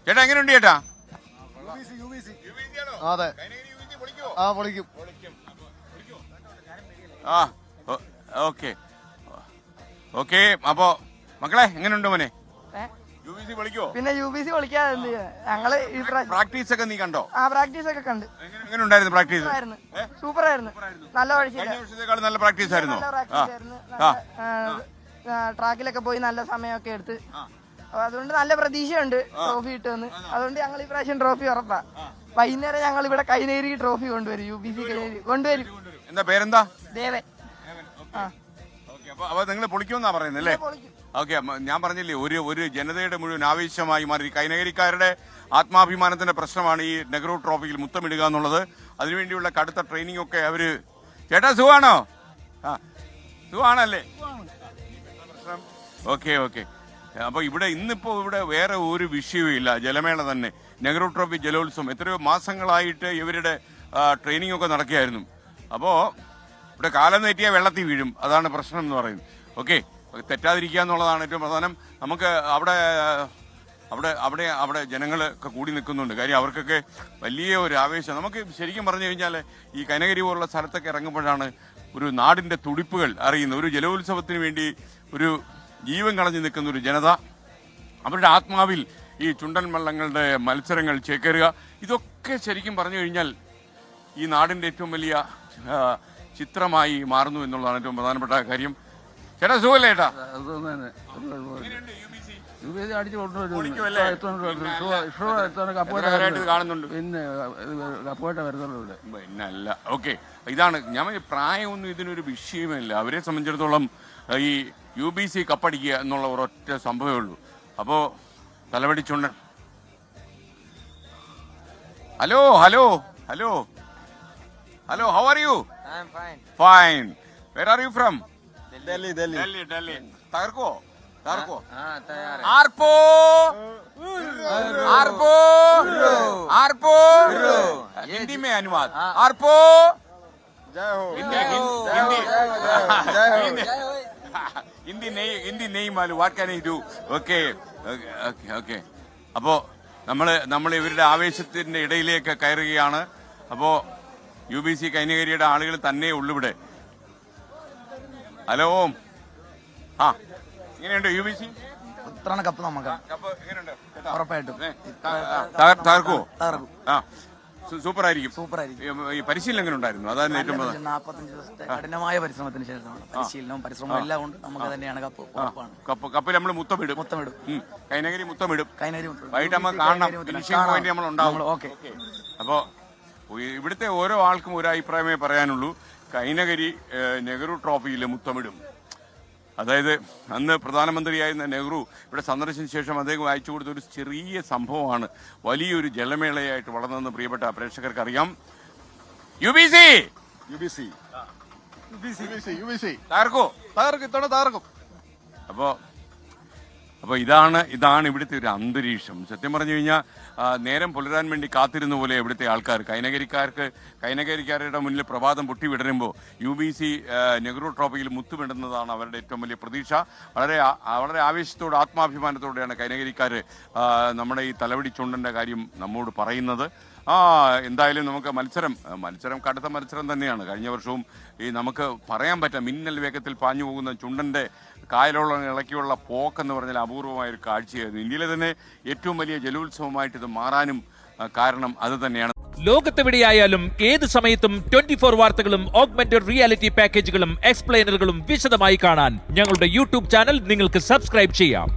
ചേട്ടാ എങ്ങനെയുണ്ട് ചേട്ടാ? അതെ ആ പൊളിക്കും. ആ ഓക്കെ ഓക്കെ. അപ്പോ മക്കളെ എങ്ങനെയുണ്ട് മോനെ? UBC വിളിക്കോ? പിന്നെ UBC വിളിക്കാതെ ഞങ്ങള് പ്രാക്ടീസ് ഒക്കെ നീ കണ്ടോ? ആ പ്രാക്ടീസ് ഒക്കെ കണ്ട്. എങ്ങനെ ഉണ്ടായിരുന്നു പ്രാക്ടീസ്? സൂപ്പർ ആയിരുന്നു. നല്ല വർഷത്തേക്കാൾ നല്ല പ്രാക്ടീസ് ആയിരുന്നു. ട്രാക്കിലൊക്കെ പോയി നല്ല സമയമൊക്കെ എടുത്ത് അതുകൊണ്ട് നല്ല പ്രതീക്ഷയുണ്ട് ട്രോഫി കിട്ടുമെന്ന്. അതുകൊണ്ട് ഞങ്ങൾ ഈ പ്രാവശ്യം ട്രോഫി ഉറപ്പാ. വൈകുന്നേരം ഞങ്ങൾ ഇവിടെ കൈനേരി ട്രോഫി കൊണ്ടുവരും. UBC കൈനേരി കൊണ്ടുവരും. എന്താ പേരെന്താ? ദേവൻ. അപ്പൊ നിങ്ങൾ പൊളിക്കുമെന്നാ പറയുന്നല്ലേ? ഓക്കെ, ഞാൻ പറഞ്ഞില്ലേ ഒരു ജനതയുടെ മുഴുവൻ ആവേശമായി മാറി. കൈനകരിക്കാരുടെ ആത്മാഭിമാനത്തിന്റെ പ്രശ്നമാണ് ഈ നെഹ്റു ട്രോഫിയിൽ മുത്തമിടുക എന്നുള്ളത്. അതിനുവേണ്ടിയുള്ള കടുത്ത ട്രെയിനിങ് ഒക്കെ അവര്. ചേട്ടാ സുഖാണോ? സുഖാണല്ലേ? Okay okay. അപ്പൊ ഇന്നിപ്പോ ഇവിടെ വേറെ ഒരു വിഷയവും ഇല്ല. ജലമേള തന്നെ, നെഹ്റു ട്രോഫി ജലോത്സവം. എത്രയോ മാസങ്ങളായിട്ട് ഇവരുടെ ട്രെയിനിങ് ഒക്കെ നടക്കുകയായിരുന്നു. അപ്പോ ഇവിടെ കാലം തെറ്റിയാൽ വെള്ളത്തിൽ വീഴും, അതാണ് പ്രശ്നം എന്ന് പറയുന്നത്. ഓക്കെ, തെറ്റാതിരിക്കുക എന്നുള്ളതാണ് ഏറ്റവും പ്രധാനം. നമുക്ക് അവിടെ ജനങ്ങളൊക്കെ കൂടി നിൽക്കുന്നുണ്ട്. കാര്യം അവർക്കൊക്കെ വലിയ ഒരു ആവേശം. നമുക്ക് ശരിക്കും പറഞ്ഞു കഴിഞ്ഞാൽ ഈ കൈനകരി പോലുള്ള സ്ഥലത്തൊക്കെ ഇറങ്ങുമ്പോഴാണ് ഒരു നാടിന്റെ തുടിപ്പുകൾ അറിയുന്നത്. ഒരു ജലോത്സവത്തിന് വേണ്ടി ഒരു ജീവൻ കളഞ്ഞു നിൽക്കുന്ന ഒരു ജനത, അവരുടെ ആത്മാവിൽ ഈ ചുണ്ടൻ വള്ളങ്ങളുടെ മത്സരങ്ങൾ ചേക്കേറുക, ഇതൊക്കെ ശരിക്കും പറഞ്ഞു കഴിഞ്ഞാൽ ഈ നാടിന്റെ ഏറ്റവും വലിയ ചിത്രമായി മാറുന്നു എന്നുള്ളതാണ് ഏറ്റവും പ്രധാനപ്പെട്ട കാര്യം. ചേട്ടാ സുഖല്ലേ ചേട്ടാ? കാണുന്നുണ്ട്. പിന്നല്ല. ഓക്കെ, ഇതാണ് ഞാൻ പ്രായമൊന്നും ഇതിനൊരു വിഷയമല്ല. അവരെ സംബന്ധിച്ചിടത്തോളം ഈ UBC കപ്പടിക്കുക എന്നുള്ള ഒരൊറ്റ സംഭവമേ ഉള്ളൂ. അപ്പോ തലവടിച്ചുണ്ട്. Hello hello hello hello, how are you? Fine. Where are you from? Delhi. തകർക്കോ? ആർപ്പോ ആർപ്പോ ആർപ്പോ ഹിന്ദി में अनुवाद. आरपो हिंदी नहीं मालूम. What can I do? Okay. അപ്പോ നമ്മൾ ഇവരുടെ ആവേശത്തിന്റെ ഇടയിലേക്ക് കയറുകയാണ്. അപ്പോ UBC കൈനകരിയുടെ ആളുകൾ തന്നെ ഉള്ളു ഇവിടെ. ഹലോ, എങ്ങനെയുണ്ട് UBC? കപ്പ് നമുക്ക് ഉറപ്പായിട്ടും തകർക്കുവോ? സൂപ്പർ ആയിരിക്കും. ഈ പരിശീലനം എങ്ങനെ ഉണ്ടായിരുന്നു? അതാണ് ഏറ്റവും 45 ദിവസത്തെ കഠിനമായ പരിശ്രമത്തിന് ശേഷമാണ് പരിശ്രമം എല്ലാം കൊണ്ട് നമുക്ക് തന്നെയാണ് കപ്പിൽ നമ്മൾ മുത്തമിടും. കൈനകരി മുത്തമിടും. വൈകിട്ട് നമ്മൾ കാണണം. ഫിനിഷിംഗ് പോയിന്റ് നമ്മൾ ഉണ്ടാവും. അപ്പോ ഇവിടുത്തെ ഓരോ ആൾക്കും ഒരു അഭിപ്രായമേ പറയാനുള്ളൂ. കൈനകരി നെഹ്റു ട്രോഫിയിൽ മുത്തമിടും. അതായത് അന്ന് പ്രധാനമന്ത്രിയായിരുന്ന നെഹ്റു ഇവിടെ സന്ദർശിച്ച ശേഷം അദ്ദേഹം അയച്ചു കൊടുത്ത ഒരു ചെറിയ സംഭവമാണ് വലിയൊരു ജലമേളയായിട്ട് വളർന്നതെന്ന് പ്രിയപ്പെട്ട പ്രേക്ഷകർക്ക് അറിയാം. UBC തകർക്കും. അപ്പൊ ഇതാണ് ഇവിടുത്തെ ഒരു അന്തരീക്ഷം. സത്യം പറഞ്ഞു കഴിഞ്ഞാൽ നേരം പുലരാൻ വേണ്ടി കാത്തിരുന്ന പോലെ ഇവിടുത്തെ ആൾക്കാർ കൈനകരിക്കാരുടെ മുന്നിൽ പ്രഭാതം പൊട്ടിവിടരുമ്പോൾ UBC നെഹ്റു ട്രോഫിയിൽ മുത്തുവിടുന്നതാണ് അവരുടെ ഏറ്റവും വലിയ പ്രതീക്ഷ. വളരെ ആവേശത്തോടെ ആത്മാഭിമാനത്തോടെയാണ് കൈനകരിക്കാർ നമ്മുടെ ഈ തലവടി ചുണ്ടന്റെ കാര്യം നമ്മോട് പറയുന്നത്. എന്തായാലും നമുക്ക് മത്സരം കടുത്ത മത്സരം തന്നെയാണ്. കഴിഞ്ഞ വർഷവും നമുക്ക് പറയാൻ പറ്റാം, മിന്നൽ വേഗത്തിൽ പാഞ്ഞു പോകുന്ന ചുണ്ടന്റെ കായലോളം ഇളക്കിയുള്ള പോക്കെന്ന് പറഞ്ഞാൽ അപൂർവമായൊരു കാഴ്ചയായിരുന്നു. ഇന്ത്യയിലെ തന്നെ ഏറ്റവും വലിയ ജലോത്സവമായിട്ട് ഇത് മാറാനും കാരണം അത് തന്നെയാണ്. ലോകത്തെവിടെയായാലും ഏത് സമയത്തും 24 വാർത്തകളും ഓഗ്മെന്റഡ് റിയാലിറ്റി പാക്കേജുകളും എക്സ്പ്ലെയിനറുകളും വിശദമായി കാണാൻ ഞങ്ങളുടെ YouTube ചാനൽ നിങ്ങൾക്ക് സബ്സ്ക്രൈബ് ചെയ്യാം.